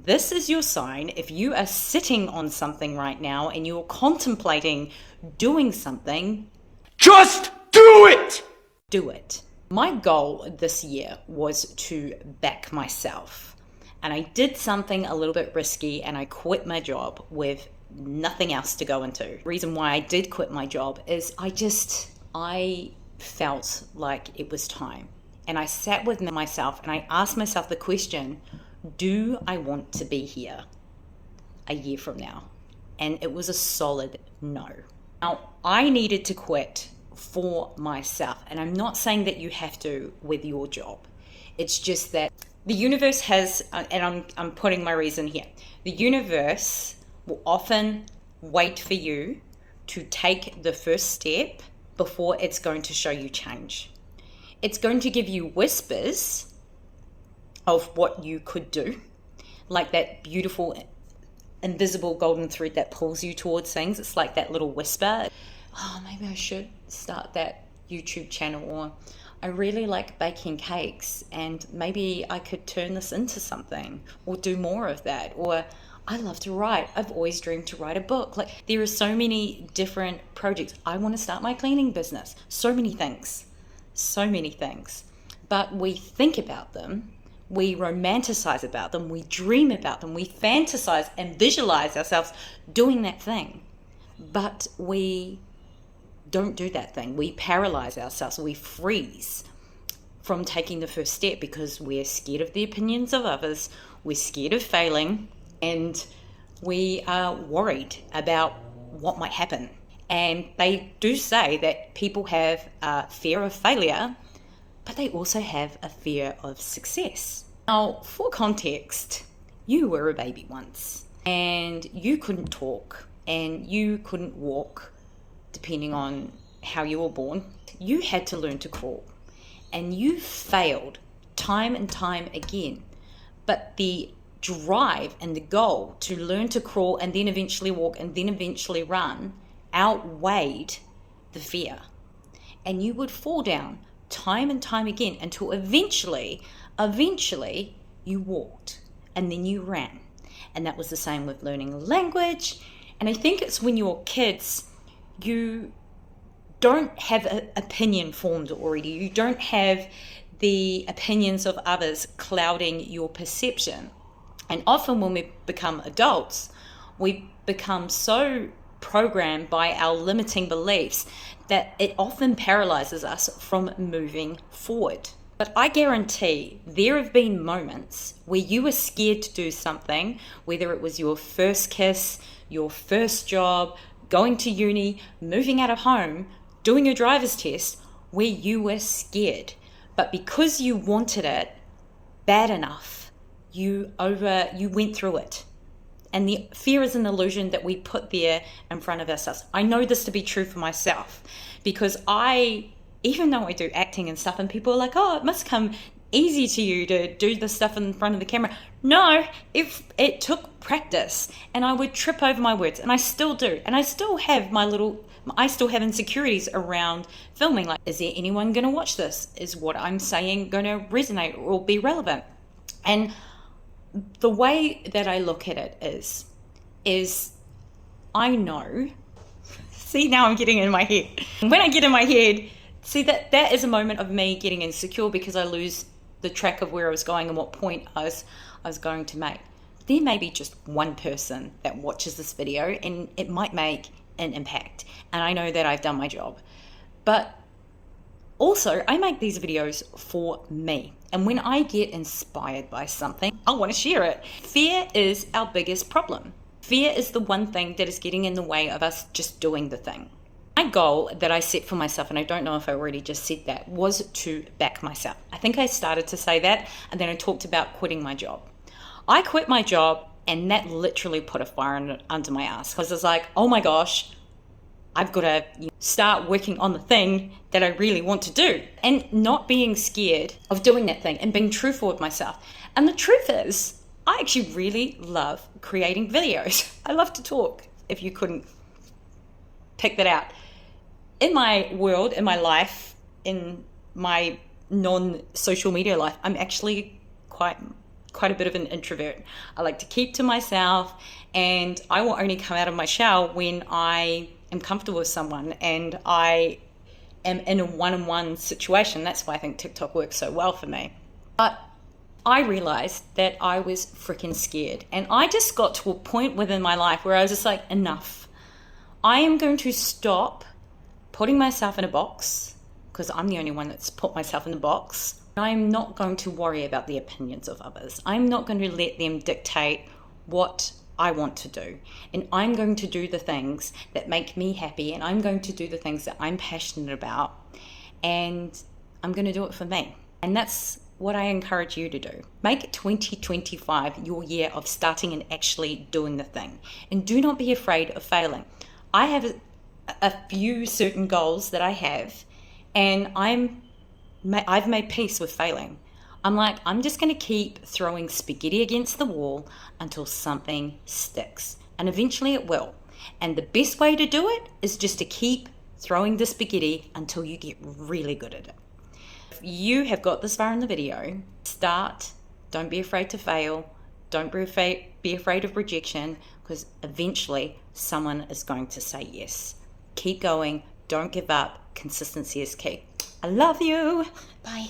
This is your sign. If you are sitting on something right now and you're contemplating doing something, just do it! Do it. My goal this year was to back myself. And I did something a little bit risky and I quit my job with nothing else to go into. The reason why I did quit my job is I felt like it was time. And I sat with myself and I asked myself the question, do I want to be here a year from now? And it was a solid no. Now, I needed to quit for myself. And I'm not saying that you have to with your job. It's just that the universe has, and I'm putting my reason here, the universe will often wait for you to take the first step before it's going to show you change. It's going to give you whispers of what you could do, like that beautiful invisible golden thread that pulls you towards things. It's like that little whisper. Oh, maybe I should start that YouTube channel, or I really like baking cakes and maybe I could turn this into something or do more of that, or I love to write. I've always dreamed to write a book. Like, there are so many different projects. I want to start my cleaning business. So many things. But we think about them, we romanticize about them, we dream about them, we fantasize and visualize ourselves doing that thing. But we don't do that thing. We paralyze ourselves. We freeze from taking the first step because we're scared of the opinions of others. We're scared of failing, and we are worried about what might happen. And they do say that people have a fear of failure, but they also have a fear of success. Now, for context, you were a baby once, and you couldn't talk, and you couldn't walk, depending on how you were born. You had to learn to crawl, and you failed time and time again. But the drive and the goal to learn to crawl and then eventually walk and then eventually run outweighed the fear. And you would fall down time and time again until eventually you walked and then you ran. And that was the same with learning language. And I think it's when you're kids, you don't have an opinion formed already. You don't have the opinions of others clouding your perception. And often when we become adults, we become so programmed by our limiting beliefs that it often paralyzes us from moving forward. But I guarantee there have been moments where you were scared to do something, whether it was your first kiss, your first job, going to uni, moving out of home, doing your driver's test, where you were scared. But because you wanted it bad enough, you went through it. And the fear is an illusion that we put there in front of ourselves. I know this to be true for myself because even though I do acting and stuff and people are like, oh, it must come easy to you to do this stuff in front of the camera. No, it took practice, and I would trip over my words, and I still do. And I still have insecurities around filming. Like, is there anyone going to watch this? Is what I'm saying going to resonate or be relevant? And the way that I look at it is I know, see, now I'm getting in my head. When I get in my head, see, that is a moment of me getting insecure because I lose the track of where I was going and what point I was going to make. There may be just one person that watches this video and it might make an impact. And I know that I've done my job. But also, I make these videos for me. And when I get inspired by something, I want to share it. Fear is our biggest problem. Fear is the one thing that is getting in the way of us just doing the thing. My goal that I set for myself, and I don't know if I already just said that, was to back myself. I think I started to say that, and then I talked about quitting my job. I quit my job, and that literally put a fire under my ass, because it's like, oh my gosh, I've got to start working on the thing that I really want to do, and not being scared of doing that thing and being truthful with myself. And the truth is, I actually really love creating videos. I love to talk, if you couldn't pick that out. In my world, in my life, in my non-social media life, I'm actually quite quite a bit of an introvert. I like to keep to myself, and I will only come out of my shell when I am comfortable with someone and I am in a one-on-one situation. That's why I think TikTok works so well for me. But I realized that I was freaking scared, and I just got to a point within my life where I was just like, enough. I am going to stop putting myself in a box, because I'm the only one that's put myself in the box. I'm not going to worry about the opinions of others. I'm not going to let them dictate what I want to do. And I'm going to do the things that make me happy, and I'm going to do the things that I'm passionate about, and I'm going to do it for me. And that's what I encourage you to do. Make 2025 your year of starting and actually doing the thing. And do not be afraid of failing. I have a few certain goals that I have, and I've made peace with failing. I'm like, I'm just going to keep throwing spaghetti against the wall until something sticks. And eventually it will. And the best way to do it is just to keep throwing the spaghetti until you get really good at it. If you have got this far in the video, start. Don't be afraid to fail. Don't be afraid of rejection, because eventually someone is going to say yes. Keep going. Don't give up. Consistency is key. I love you. Bye.